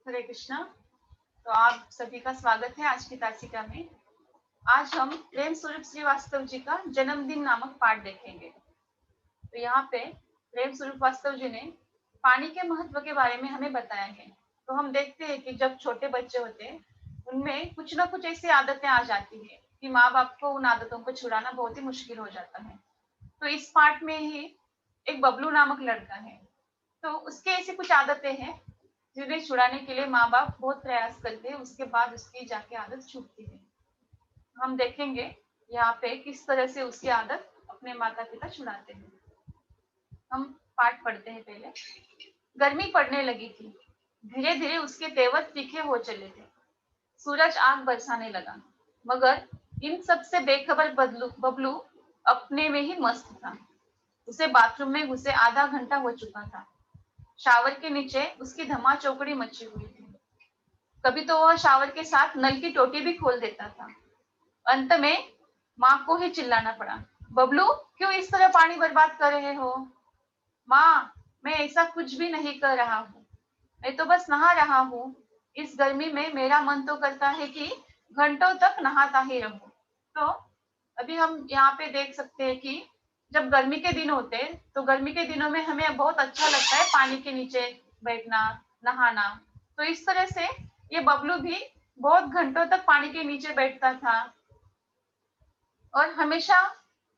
हरे कृष्णा। तो आप सभी का स्वागत है आज की तासिका में। आज हम प्रेम स्वरूप श्रीवास्तव जी का जन्मदिन नामक पाठ देखेंगे। तो यहाँ पे प्रेम स्वरूप वास्तव जी ने पानी के महत्व के बारे में हमें बताया है। तो हम देखते हैं कि जब छोटे बच्चे होते हैं उनमें कुछ ना कुछ ऐसी आदतें आ जाती है कि माँ बाप को उन आदतों को छुड़ाना बहुत ही मुश्किल हो जाता है। तो इस पाठ में ही एक बबलू नामक लड़का है। तो उसके ऐसी कुछ आदतें हैं जिन्हें छुड़ाने के लिए माँ बाप बहुत प्रयास करते हैं, उसके बाद उसकी जाके आदत छूटती है। हम देखेंगे यहाँ पे किस तरह से उसकी आदत अपने माता पिता छुड़ाते हैं। हम पाठ पढ़ते हैं पहले। गर्मी पड़ने लगी थी, धीरे धीरे उसके तेवर तीखे हो चले थे। सूरज आग बरसाने लगा, मगर इन सब से बेखबर बबलू अपने में ही मस्त था। उसे बाथरूम में घुसे आधा घंटा हो चुका था। शावर के नीचे उसकी धमा चौकड़ी मची हुई थी। कभी तो वह शावर के साथ नल की टोटी भी खोल देता था। अंत में माँ को ही चिल्लाना पड़ा, बबलू क्यों इस तरह पानी बर्बाद कर रहे हो? माँ, मैं ऐसा कुछ भी नहीं कर रहा हूँ, मैं तो बस नहा रहा हूँ। इस गर्मी में मेरा मन तो करता है कि घंटों तक नहाता ही रहूं। तो अभी हम यहाँ पे देख सकते हैं कि जब गर्मी के दिन होते हैं तो गर्मी के दिनों में हमें बहुत अच्छा लगता है पानी के नीचे बैठना, नहाना। तो इस तरह से ये बबलू भी बहुत घंटों तक पानी के नीचे बैठता था और हमेशा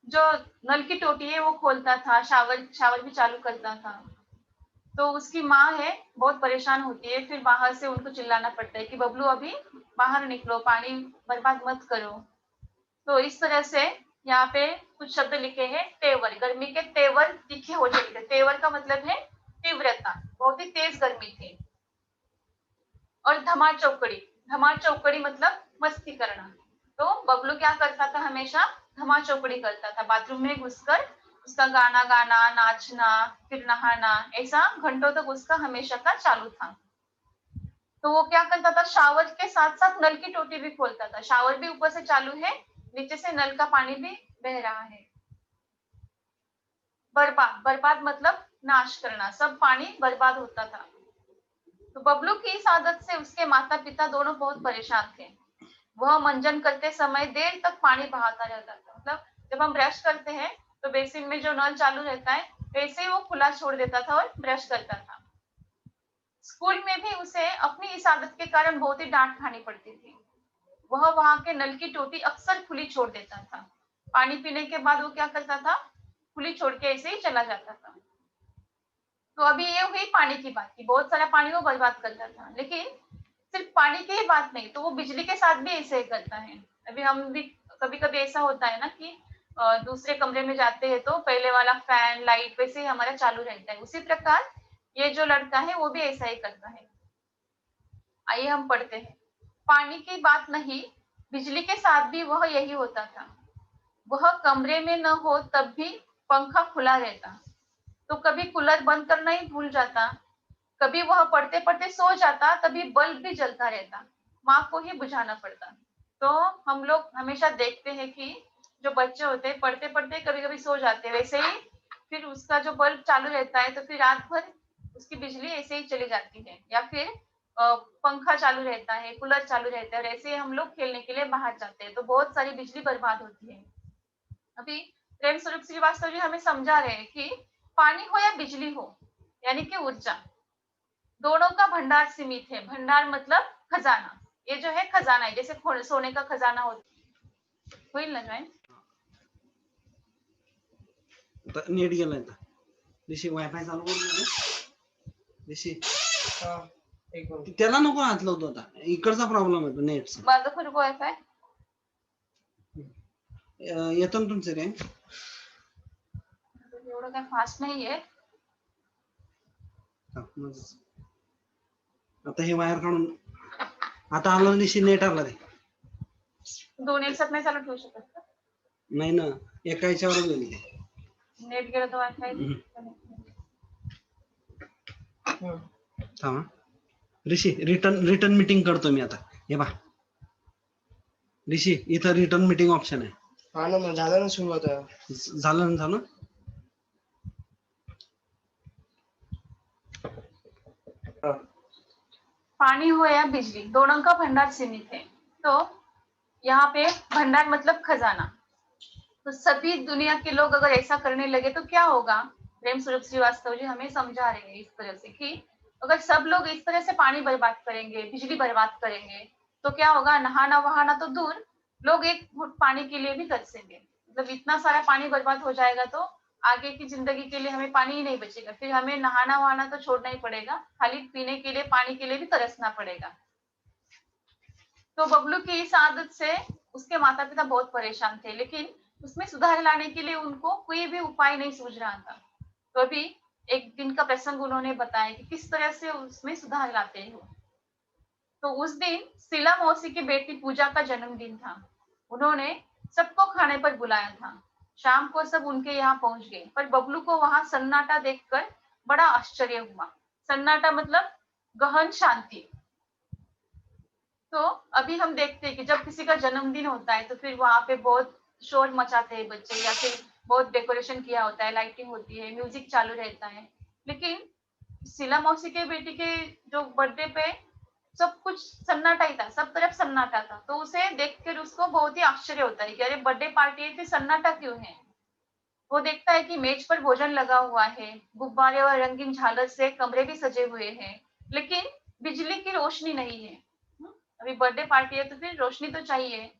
जो नल की टोटी है वो खोलता था, शावर शावर भी चालू करता था। तो उसकी माँ है बहुत परेशान होती है, फिर बाहर से उनको चिल्लाना पड़ता है कि बबलू अभी बाहर निकलो, पानी बर्बाद मत करो। तो इस तरह से यहाँ पे कुछ शब्द लिखे हैं। तेवर, गर्मी के तेवर तीखे हो चले थे। तेवर का मतलब है तीव्रता, बहुत ही तेज गर्मी थी। और धमा चौकड़ी, धमा चौकड़ी मतलब मस्ती करना। तो बबलू क्या करता था, हमेशा धमा चौकड़ी करता था, बाथरूम में घुसकर उसका गाना गाना, नाचना, फिर नहाना, ऐसा घंटों तक उसका हमेशा का चालू था। तो वो क्या करता था, शावर के साथ साथ नल की टोटी भी खोलता था। शावर भी ऊपर से चालू है, नीचे से नल का पानी भी बह रहा है। बर्बाद, बर्बाद मतलब नाश करना, सब पानी बर्बाद होता था। तो बबलू की इस आदत से उसके माता पिता दोनों बहुत परेशान थे। वह मंजन करते समय देर तक पानी बहाता रहता था। मतलब जब हम ब्रश करते हैं तो बेसिन में जो नल चालू रहता है वैसे ही वो खुला छोड़ देता था और ब्रश करता था। स्कूल में भी उसे अपनी इस आदत के कारण बहुत ही डांट खानी पड़ती थी। वह वहां के नल की टोटी अक्सर खुली छोड़ देता था। पानी पीने के बाद वो क्या करता था, खुली छोड़ के ऐसे ही चला जाता था। तो अभी ये हुई पानी की बात की, बहुत सारा पानी वो बर्बाद करता था। लेकिन सिर्फ पानी की ही बात नहीं, तो वो बिजली के साथ भी ऐसे ही करता है। अभी हम भी कभी कभी ऐसा होता है ना कि दूसरे कमरे में जाते हैं तो पहले वाला फैन लाइट वैसे ही हमारा चालू रहता है। उसी प्रकार ये जो लड़का है वो भी ऐसा ही करता है। आइए हम पढ़ते हैं। पानी की बात नहीं, बिजली के साथ भी वह यही होता था। वह कमरे में न हो तब भी पंखा खुला रहता, तो कभी कूलर बंद करना ही भूल जाता। कभी वह पढ़ते पढ़ते सो जाता, तभी बल्ब भी जलता रहता, माँ को ही बुझाना पड़ता। तो हम लोग हमेशा देखते हैं कि जो बच्चे होते हैं पढ़ते पढ़ते कभी कभी सो जाते हैं, वैसे ही फिर उसका जो बल्ब चालू रहता है तो फिर रात भर उसकी बिजली ऐसे ही चली जाती है। या फिर पंखा चालू रहता है, कूलर चालू रहता है और ऐसे ही हम लोग खेलने के लिए बाहर जाते हैं तो बहुत सारी बिजली बर्बाद होती है। अभी प्रेम स्वरूप श्रीवास्तव जी हमें समझा रहे हैं कि पानी हो या बिजली हो, यानी कि ऊर्जा, दोनों का भंडार सीमित है। भंडार मतलब खजाना, ये जो है खजाना है, जैसे सोने का खजाना होता है ना। नेट गेलाय आता दिशी वायफाय चालू करून दिशी त्याला नको हात लावतो आता, इकडचा प्रॉब्लेम आहे तो नेटचा. माझं खरं वायफाय येतो ना तुमचं रे, एवढं काय फास्ट नाहीये. आता हे वायर काढून आता आलं दिशी नेट आला रे. दोन एक साथ नाही चालू ठेवू शकत का? नाही ना, एका ह्याच्यावर गेली नेट गेलं तर वायफाय थांबा. ऋषी रिटर्न मीटिंग करतो मी आता. हे बा ऋषी, इथं रिटर्न मीटिंग ऑप्शन आहे. हा ना, मग झालं ना सुरुवात. झालं ना, झालं. पानी हो या बिजली, दोनों का भंडार सीमित है। तो यहाँ पे भंडार मतलब खजाना। तो सभी दुनिया के लोग अगर ऐसा करने लगे तो क्या होगा? प्रेम स्वरूप श्रीवास्तव जी हमें समझा रहे हैं इस तरह से कि अगर सब लोग इस तरह से पानी बर्बाद करेंगे, बिजली बर्बाद करेंगे, तो क्या होगा? नहाना वहाना तो दूर, लोग एक घूंट पानी के लिए भी तरसेंगे। मतलब इतना सारा पानी बर्बाद हो जाएगा तो आगे की जिंदगी के लिए हमें पानी ही नहीं बचेगा, फिर हमें नहाना वहाना तो छोड़ना ही पड़ेगा, खाली पीने के लिए पानी के लिए भी तरसना पड़ेगा। तो बबलू की इस आदत से उसके माता पिता बहुत परेशान थे, लेकिन उसमें सुधार लाने के लिए उनको कोई भी उपाय नहीं सूझ रहा था। तो अभी एक दिन का प्रसंग उन्होंने बताया कि किस तरह से उसमें सुधार लाते हो। तो उस दिन शीला मौसी की बेटी पूजा का जन्मदिन था। उन्होंने सबको खाने पर बुलाया था। शाम को सब उनके यहाँ पहुंच गए, पर बबलू को वहां सन्नाटा देखकर बड़ा आश्चर्य हुआ। सन्नाटा मतलब गहन शांति। तो अभी हम देखते हैं कि जब किसी का जन्मदिन होता है तो फिर वहां पे बहुत शोर मचाते हैं बच्चे, या फिर बहुत डेकोरेशन किया होता है, लाइटिंग होती है, म्यूजिक चालू रहता है। लेकिन शीला मौसी के बेटी के जो बर्थडे पे सब कुछ सन्नाटा ही था, सब तरफ सन्नाटा था। तो उसे देखकर उसको बहुत ही आश्चर्य होता है कि अरे बर्थडे पार्टी है, फिर सन्नाटा क्यों है? वो देखता है कि मेज पर भोजन लगा हुआ है, गुब्बारे और रंगीन झालर से कमरे भी सजे हुए हैं, लेकिन बिजली की रोशनी नहीं है। अभी बर्थडे पार्टी है तो फिर रोशनी तो चाहिए।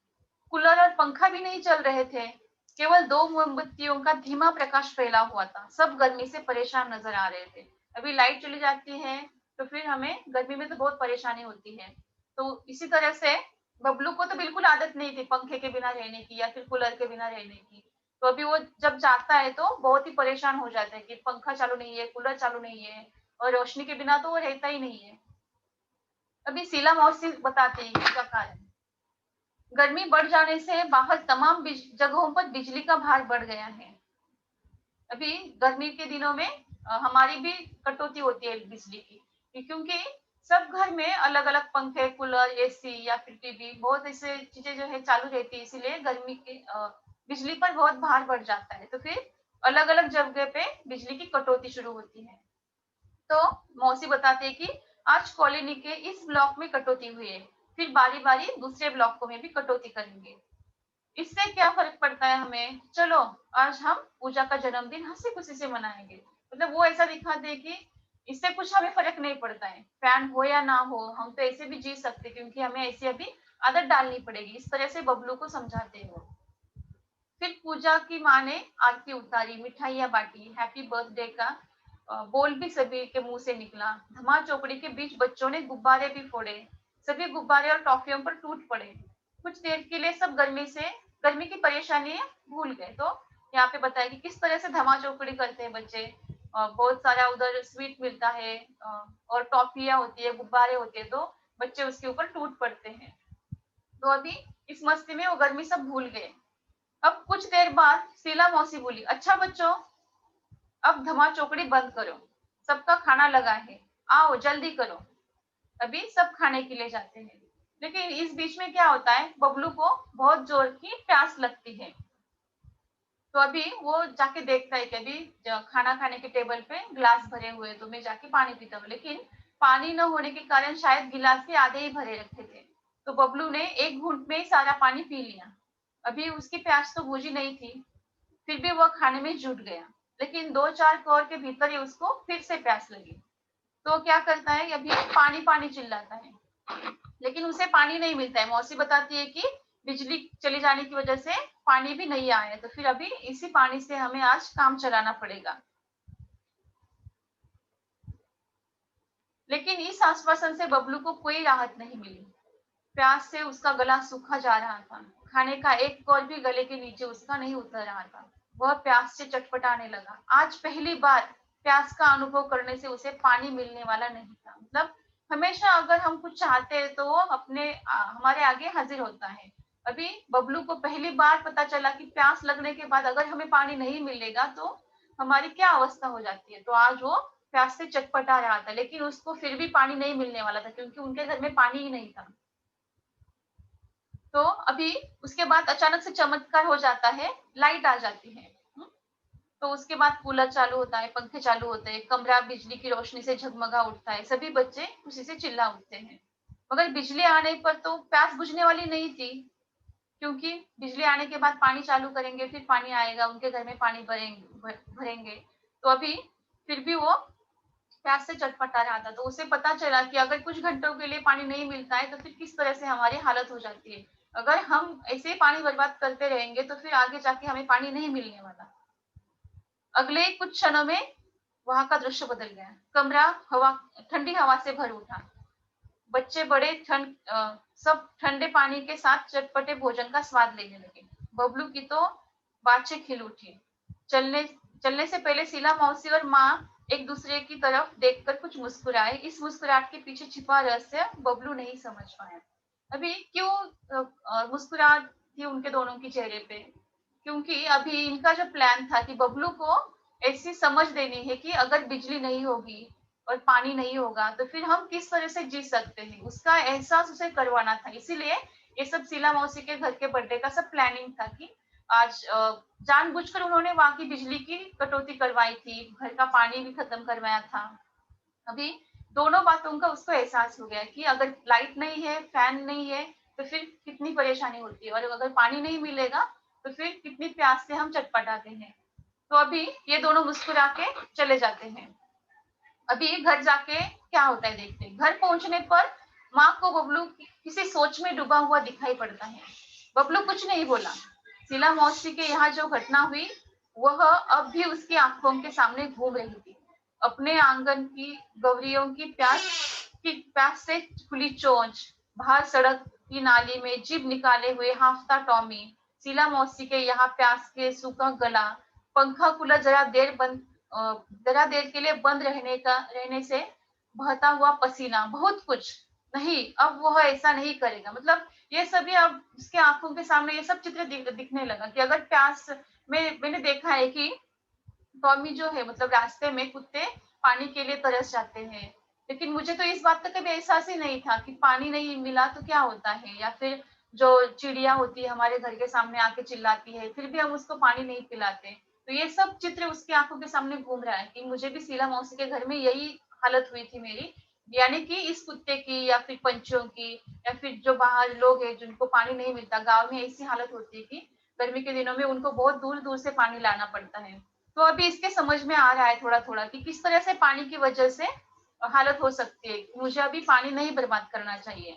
कूलर और पंखा भी नहीं चल रहे थे, केवल दो मोमबत्तियों का धीमा प्रकाश फैला हुआ था। सब गर्मी से परेशान नजर आ रहे थे। अभी लाइट चली जाती है तो फिर हमें गर्मी में तो बहुत परेशानी होती है। तो इसी तरह से बबलू को तो बिल्कुल आदत नहीं थी पंखे के बिना रहने की या फिर कूलर के बिना रहने की। तो अभी वो जब जागता है तो बहुत ही परेशान हो जाता है कि पंखा चालू नहीं है, कूलर चालू नहीं है, और रोशनी के बिना तो वो रहता ही नहीं है। अभी शीला मौसी बताती है इसका कारण। गर्मी बढ़ जाने से बाहर तमाम जगहों पर बिजली का भार बढ़ गया है। अभी गर्मी के दिनों में हमारी भी कटौती होती है बिजली की, क्योंकि सब घर में अलग अलग पंखे, कूलर, एसी या फिर टीवी, बहुत ऐसे चीजें जो है चालू रहती है, इसीलिए गर्मी की बिजली पर बहुत भार बढ़ जाता है। तो फिर अलग अलग जगह पे बिजली की कटौती शुरू होती है। तो मौसी बताते हैं कि आज कॉलोनी के इस ब्लॉक में कटौती हुई है, फिर बारी बारी दूसरे ब्लॉकों में भी कटौती करेंगे। इससे क्या फर्क पड़ता है हमें? चलो आज हम पूजा का जन्मदिन हंसी खुशी से मनाएंगे। मतलब वो ऐसा दिखाते हैं कि इससे कुछ हमें फर्क नहीं पड़ता है, फैन हो या ना हो, हम तो ऐसे भी जी सकते, क्योंकि हमें ऐसी अभी आदत डालनी पड़ेगी। इस तरह से बबलू को समझाते हैं वो। फिर पूजा की माँ ने आरती उतारी, मिठाइयाँ बांटी, हैप्पी बर्थडे का बोल भी सभी के मुंह से निकला। धमा चौकड़ी के बीच बच्चों ने गुब्बारे भी फोड़े। सभी गुब्बारे और टॉफियों पर टूट पड़े। कुछ देर के लिए सब गर्मी की परेशानी भूल गए। तो यहाँ पे बताया कि किस तरह से धमा चौकड़ी करते हैं बच्चे। बहुत सारा उधर स्वीट मिलता है, और टॉफियाँ होती है, गुब्बारे होते हैं, तो बच्चे उसके ऊपर टूट पड़ते हैं। तो अभी इस मस्ती में वो गर्मी सब भूल गए। अब कुछ देर बाद शीला मौसी बोली, अच्छा बच्चों, अब धमा चौकड़ी बंद करो, सबका खाना लगा है, आओ जल्दी करो। अभी सब खाने के लिए जाते हैं, लेकिन इस बीच में क्या होता है, बबलू को बहुत जोर की प्यास लगती है। तो अभी वो जाके देखता है कि अभी खाना खाने के टेबल पे ग्लास भरे हुए, तो मैं जाके पानी पीता हूँ, लेकिन पानी न होने के कारण शायद गिलास भी आधे ही भरे रखे थे। तो बबलू ने एक घूंट में ही सारा पानी पी लिया। अभी उसकी प्यास तो बुझी नहीं थी, फिर भी वह खाने में जुट गया, लेकिन 2-4 कौर के भीतर ही उसको फिर से प्यास लगी। तो क्या करता है, अभी पानी पानी चिल्लाता है, लेकिन उसे पानी नहीं मिलता है। मौसी बताती है कि बिजली चले जाने की वजह से पानी भी नहीं आया है, तो फिर अभी इसी पानी से हमें आज काम चलाना पड़ेगा। लेकिन इस आश्वासन से बबलू को कोई राहत नहीं मिली। प्यास से उसका गला सूखा जा रहा था। खाने का एक कौर भी गले के नीचे उसका नहीं उतर रहा था। वह प्यास से चटपटाने लगा। आज पहली बार प्यास का अनुभव करने से उसे पानी मिलने वाला नहीं था। मतलब हमेशा अगर हम कुछ चाहते हैं तो वो हमारे आगे हाजिर होता है। अभी बबलू को पहली बार पता चला कि प्यास लगने के बाद अगर हमें पानी नहीं मिलेगा तो हमारी क्या अवस्था हो जाती है। तो आज वो प्यास से चटपटा रहा था, लेकिन उसको फिर भी पानी नहीं मिलने वाला था, क्योंकि उनके घर में पानी ही नहीं था। तो अभी उसके बाद अचानक से चमत्कार हो जाता है, लाइट आ जाती है। तो उसके बाद कूलर चालू होता है, पंखे चालू होते हैं, कमरा बिजली की रोशनी से झगमगा उठता है, सभी बच्चे खुशी से चिल्ला उठते हैं। मगर बिजली आने पर तो प्यास बुझने वाली नहीं थी, क्योंकि बिजली आने के बाद पानी चालू करेंगे, फिर पानी आएगा, उनके घर में पानी भरेंगे। तो अभी फिर भी वो प्यास से चटपटा रहा था। तो उसे पता चला कि अगर कुछ घंटों के लिए पानी नहीं मिलता है तो फिर किस तरह से हमारी हालत हो जाती है। अगर हम ऐसे ही पानी बर्बाद करते रहेंगे तो फिर आगे जाके हमें पानी नहीं मिलने वाला। अगले कुछ क्षणों में वहां का दृश्य बदल गया। कमरा ठंडी हवा से भर उठा। बच्चे बड़े सब ठंडे पानी के साथ चटपटे भोजन का स्वाद लेने लगे। बबलू की तो बातचीत खिल उठी। चलने चलने से पहले शीला मौसी और माँ एक दूसरे की तरफ देखकर कुछ मुस्कुराए। इस मुस्कुराहट के पीछे छिपा रहस्य बबलू नहीं समझ पाया। अभी क्यों मुस्कुराहट थी उनके दोनों के चेहरे पे? क्योंकि अभी इनका जो प्लान था कि बबलू को ऐसी समझ देनी है कि अगर बिजली नहीं होगी और पानी नहीं होगा तो फिर हम किस तरह से जी सकते हैं, उसका एहसास उसे करवाना था। इसीलिए ये सब शीला मौसी के घर के बर्थडे का सब प्लानिंग था कि आज जानबूझकर उन्होंने वहां की बिजली की कटौती करवाई थी, घर का पानी भी खत्म करवाया था। अभी दोनों बातों का उसको एहसास हो गया कि अगर लाइट नहीं है, फैन नहीं है, तो फिर कितनी परेशानी होती है, और अगर पानी नहीं मिलेगा तो फिर कितनी प्यास से हम चटपटाते हैं। तो अभी ये दोनों मुस्कुरा के चले जाते हैं। अभी घर जाके क्या होता है देखते हैं। घर पहुंचने पर माँ को बबलू किसी सोच में डूबा हुआ दिखाई पड़ता है। बबलू कुछ नहीं बोला। शीला मौसी के यहाँ जो घटना हुई वह अब भी उसकी आंखों के सामने घूम रही थी। अपने आंगन की गौरियों की प्यास से खुली चोंच, बाहर सड़क की नाली में जीभ निकाले हुए हाफता टॉमी, शीला मौसी के यहाँ प्यास के सूखा गला, पंखा कूलर जरा देर के लिए बंद रहने से बहता हुआ पसीना, बहुत कुछ। नहीं, अब वह ऐसा नहीं करेगा। मतलब ये सभी अब उसके आंखों के सामने ये सब चित्र दिखने लगा कि अगर प्यास में मैंने देखा है कि टॉमी जो है, मतलब रास्ते में कुत्ते पानी के लिए तरस जाते हैं, लेकिन मुझे तो इस बात का कभी एहसास ही नहीं था कि पानी नहीं मिला तो क्या होता है, या फिर जो चिड़िया होती है हमारे घर के सामने आके चिल्लाती है फिर भी हम उसको पानी नहीं पिलाते। तो ये सब चित्र उसकी आंखों के सामने घूम रहा है कि मुझे भी शीला मौसी के घर में यही हालत हुई थी मेरी, यानी कि इस कुत्ते की या फिर पंछियों की, या फिर जो बाहर लोग हैं जिनको पानी नहीं मिलता। गाँव में ऐसी हालत होती है कि गर्मी के दिनों में उनको बहुत दूर दूर से पानी लाना पड़ता है। तो अभी इसके समझ में आ रहा है थोड़ा थोड़ा कि किस तरह से पानी की वजह से हालत हो सकती है। मुझे अभी पानी नहीं बर्बाद करना चाहिए।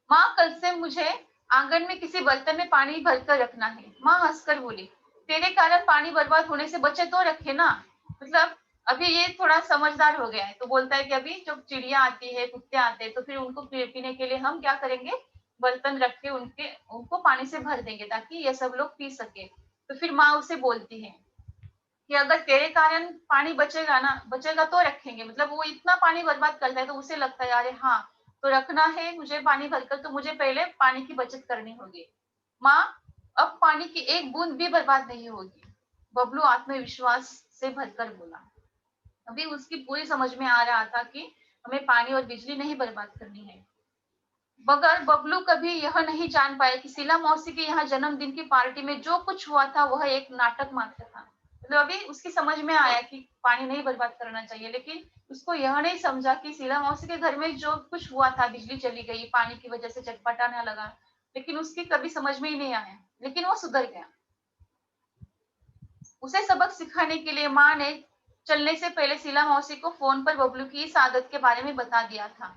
माँ, कल से मुझे आंगन में किसी बर्तन में पानी भरकर रखना है। माँ हंसकर बोली, तेरे कारण पानी बर्बाद होने से बचे तो रखे ना। मतलब अभी ये थोड़ा समझदार हो गया है, तो बोलता है कि अभी जब चिड़िया आती है, कुत्ते आते हैं, तो फिर उनको पीने के लिए हम क्या करेंगे, बर्तन रख के उनको पानी से भर देंगे ताकि ये सब लोग पी सके। तो फिर माँ उसे बोलती है कि अगर तेरे कारण पानी बचेगा तो रखेंगे। मतलब वो इतना पानी बर्बाद करता है तो उसे लगता है अरे हाँ, तो रखना है मुझे पानी भरकर, तो मुझे पहले पानी की बचत करनी होगी। माँ, अब पानी की एक बूंद भी बर्बाद नहीं होगी, बबलू आत्मविश्वास से भरकर बोला। अभी उसकी पूरी समझ में आ रहा था कि हमें पानी और बिजली नहीं बर्बाद करनी है। मगर बबलू कभी यह नहीं जान पाया कि शीला मौसी के यहाँ जन्मदिन की पार्टी में जो कुछ हुआ था वह एक नाटक मात्र था। मतलब अभी उसकी समझ में आया कि पानी नहीं बर्बाद करना चाहिए, लेकिन उसको यह नहीं समझा कि शीला मौसी के घर में जो कुछ हुआ था, बिजली चली गई, पानी की वजह से चटपटाने लगा, लेकिन उसकी कभी समझ में ही नहीं आया। लेकिन वो सुधर गया। उसे सबक सिखाने के लिए माँ ने चलने से पहले शीला मौसी को फोन पर बबलू की इस आदत के बारे में बता दिया था।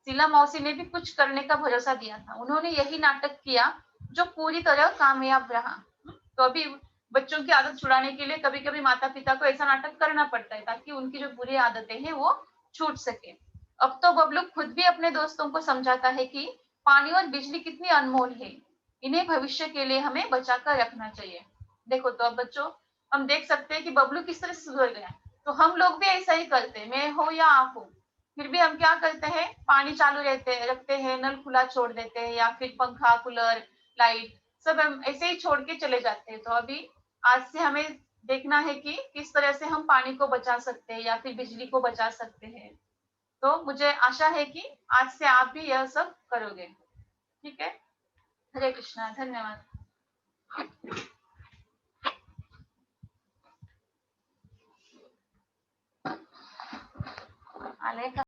शीला मौसी ने भी कुछ करने का भरोसा दिया था। उन्होंने यही नाटक किया जो पूरी तरह कामयाब रहा। तो अभी बच्चों की आदत छुड़ाने के लिए कभी कभी माता पिता को ऐसा नाटक करना पड़ता है ताकि उनकी जो बुरी आदतें हैं वो छूट सके। अब तो बबलू खुद भी अपने दोस्तों को समझाता है कि पानी और बिजली कितनी अनमोल है, इन्हें भविष्य के लिए हमें बचा कर रखना चाहिए। देखो तो अब बच्चों, हम देख सकते हैं कि बबलू किस तरह से सुधर गया। तो हम लोग भी ऐसा ही करते हैं, मैं हो या आप हो, फिर भी हम क्या करते हैं, पानी चालू रखते हैं, नल खुला छोड़ देते हैं, या फिर पंखा कूलर लाइट सब हम ऐसे ही छोड़ के चले जाते हैं। तो अभी आज से हमें देखना है कि किस तरह से हम पानी को बचा सकते हैं या फिर बिजली को बचा सकते हैं। तो मुझे आशा है कि आज से आप भी यह सब करोगे। ठीक है, हरे कृष्णा, धन्यवाद। आलंय का?